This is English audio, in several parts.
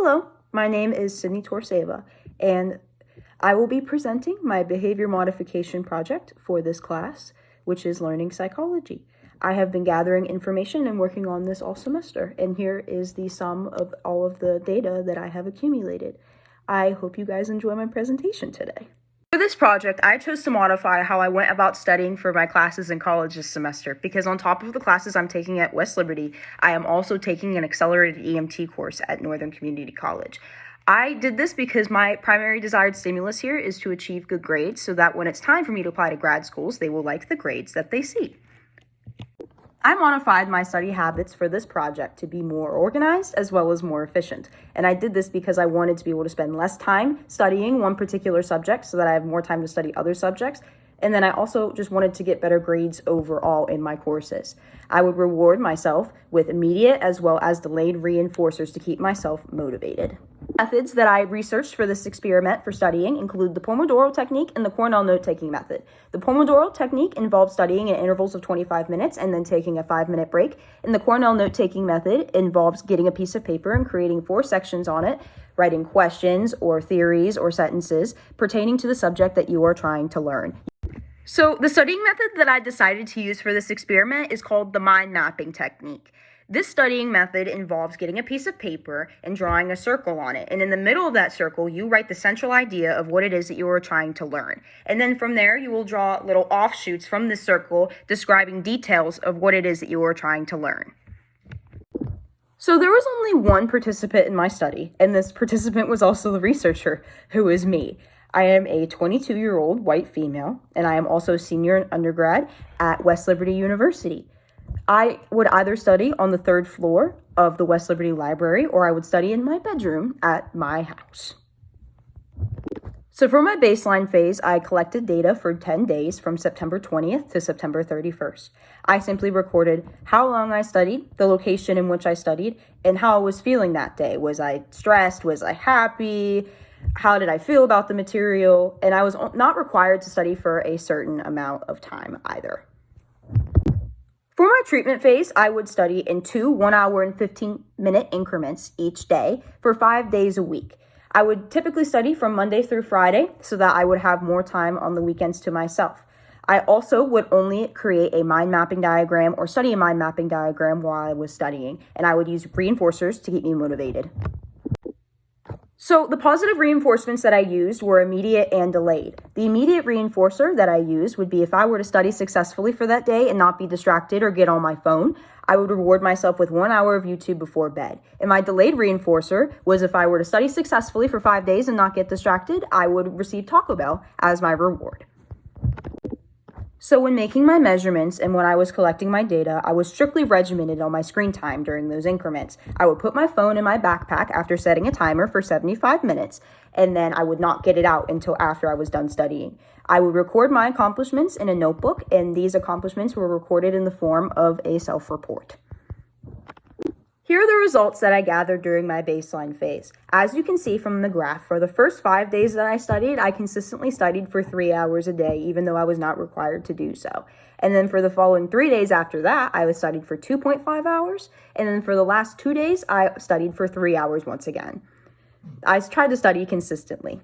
Hello, my name is Sydney Torseva, and I will be presenting my behavior modification project for this class, which is learning psychology. I have been gathering information and working on this all semester, and here is the sum of all of the data that I have accumulated. I hope you guys enjoy my presentation today. For this project, I chose to modify how I went about studying for my classes in college this semester, because on top of the classes I'm taking at West Liberty, I am also taking an accelerated EMT course at Northern Community College. I did this because my primary desired stimulus here is to achieve good grades so that when it's time for me to apply to grad schools, they will like the grades that they see. I modified my study habits for this project to be more organized as well as more efficient. And I did this because I wanted to be able to spend less time studying one particular subject so that I have more time to study other subjects. And then I also just wanted to get better grades overall in my courses. I would reward myself with immediate as well as delayed reinforcers to keep myself motivated. Methods that I researched for this experiment for studying include the Pomodoro technique and the Cornell note-taking method. The Pomodoro technique involves studying in intervals of 25 minutes and then taking a 5-minute break. And the Cornell note-taking method involves getting a piece of paper and creating 4 sections on it, writing questions or theories or sentences pertaining to the subject that you are trying to learn. So the studying method that I decided to use for this experiment is called the mind mapping technique. This studying method involves getting a piece of paper and drawing a circle on it. And in the middle of that circle, you write the central idea of what it is that you are trying to learn. And then from there, you will draw little offshoots from this circle describing details of what it is that you are trying to learn. So there was only one participant in my study, and this participant was also the researcher, who is me. I am a 22-year-old white female, and I am also a senior in undergrad at West Liberty University. I would either study on the 3rd floor of the West Liberty Library, or I would study in my bedroom at my house. So for my baseline phase, I collected data for 10 days from September 20th to September 31st. I simply recorded how long I studied, the location in which I studied, and how I was feeling that day. Was I stressed? Was I happy? How did I feel about the material? And I was not required to study for a certain amount of time either. For my treatment phase, I would study in 2 1-hour and 15-minute increments each day for 5 days a week. I would typically study from Monday through Friday so that I would have more time on the weekends to myself. I also would only create a mind mapping diagram or study a mind mapping diagram while I was studying, and I would use reinforcers to keep me motivated. So the positive reinforcements that I used were immediate and delayed. The immediate reinforcer that I used would be if I were to study successfully for that day and not be distracted or get on my phone, I would reward myself with 1 hour of YouTube before bed. And my delayed reinforcer was if I were to study successfully for 5 days and not get distracted, I would receive Taco Bell as my reward. So when making my measurements and when I was collecting my data, I was strictly regimented on my screen time during those increments. I would put my phone in my backpack after setting a timer for 75 minutes, and then I would not get it out until after I was done studying. I would record my accomplishments in a notebook, and these accomplishments were recorded in the form of a self-report. Here are the results that I gathered during my baseline phase. As you can see from the graph, for the first 5 days that I studied, I consistently studied for 3 hours a day, even though I was not required to do so. And then for the following 3 days after that, I was studied for 2.5 hours. And then for the last 2 days, I studied for 3 hours once again. I tried to study consistently.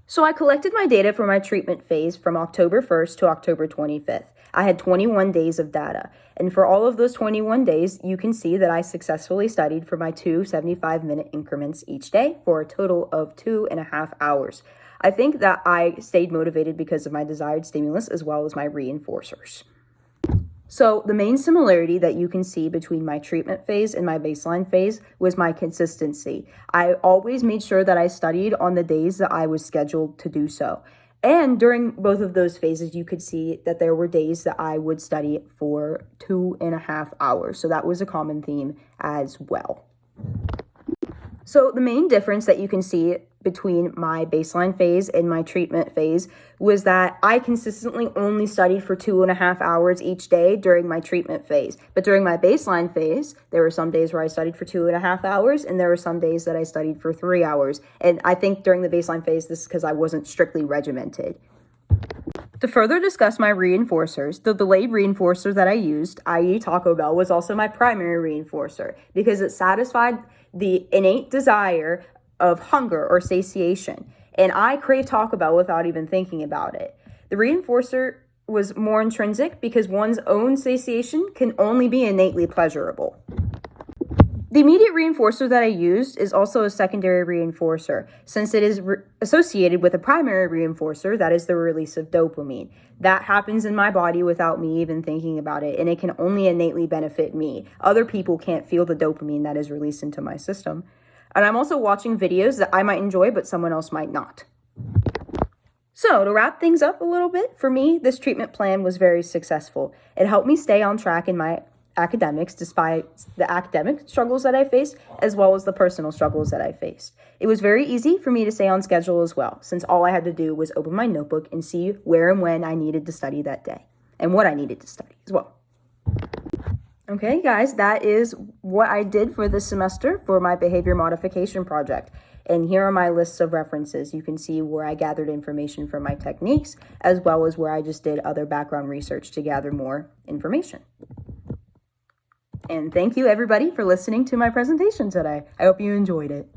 So I collected my data for my treatment phase from October 1st to October 25th. I had 21 days of data. And for all of those 21 days, you can see that I successfully studied for my 2 75-minute increments each day for a total of 2.5 hours. I think that I stayed motivated because of my desired stimulus as well as my reinforcers. So the main similarity that you can see between my treatment phase and my baseline phase was my consistency. I always made sure that I studied on the days that I was scheduled to do so. And during both of those phases, you could see that there were days that I would study for 2.5 hours. So that was a common theme as well. So the main difference that you can see between my baseline phase and my treatment phase was that I consistently only studied for 2.5 hours each day during my treatment phase. But during my baseline phase, there were some days where I studied for 2.5 hours, and there were some days that I studied for 3 hours. And I think during the baseline phase, this is because I wasn't strictly regimented. To further discuss my reinforcers, the delayed reinforcer that I used, i.e. Taco Bell, was also my primary reinforcer because it satisfied the innate desire of hunger or satiation. And I crave Taco Bell without even thinking about it. The reinforcer was more intrinsic because one's own satiation can only be innately pleasurable. The immediate reinforcer that I used is also a secondary reinforcer, since it is associated with a primary reinforcer, that is the release of dopamine. That happens in my body without me even thinking about it, and it can only innately benefit me. Other people can't feel the dopamine that is released into my system. And I'm also watching videos that I might enjoy, but someone else might not. So, to wrap things up a little bit, for me, this treatment plan was very successful. It helped me stay on track in my academics despite the academic struggles that I faced, as well as the personal struggles that I faced. It was very easy for me to stay on schedule as well, since all I had to do was open my notebook and see where and when I needed to study that day, and what I needed to study as well. Okay, guys, that is what I did for this semester for my behavior modification project. And here are my lists of references. You can see where I gathered information from my techniques, as well as where I just did other background research to gather more information. And thank you, everybody, for listening to my presentation today. I hope you enjoyed it.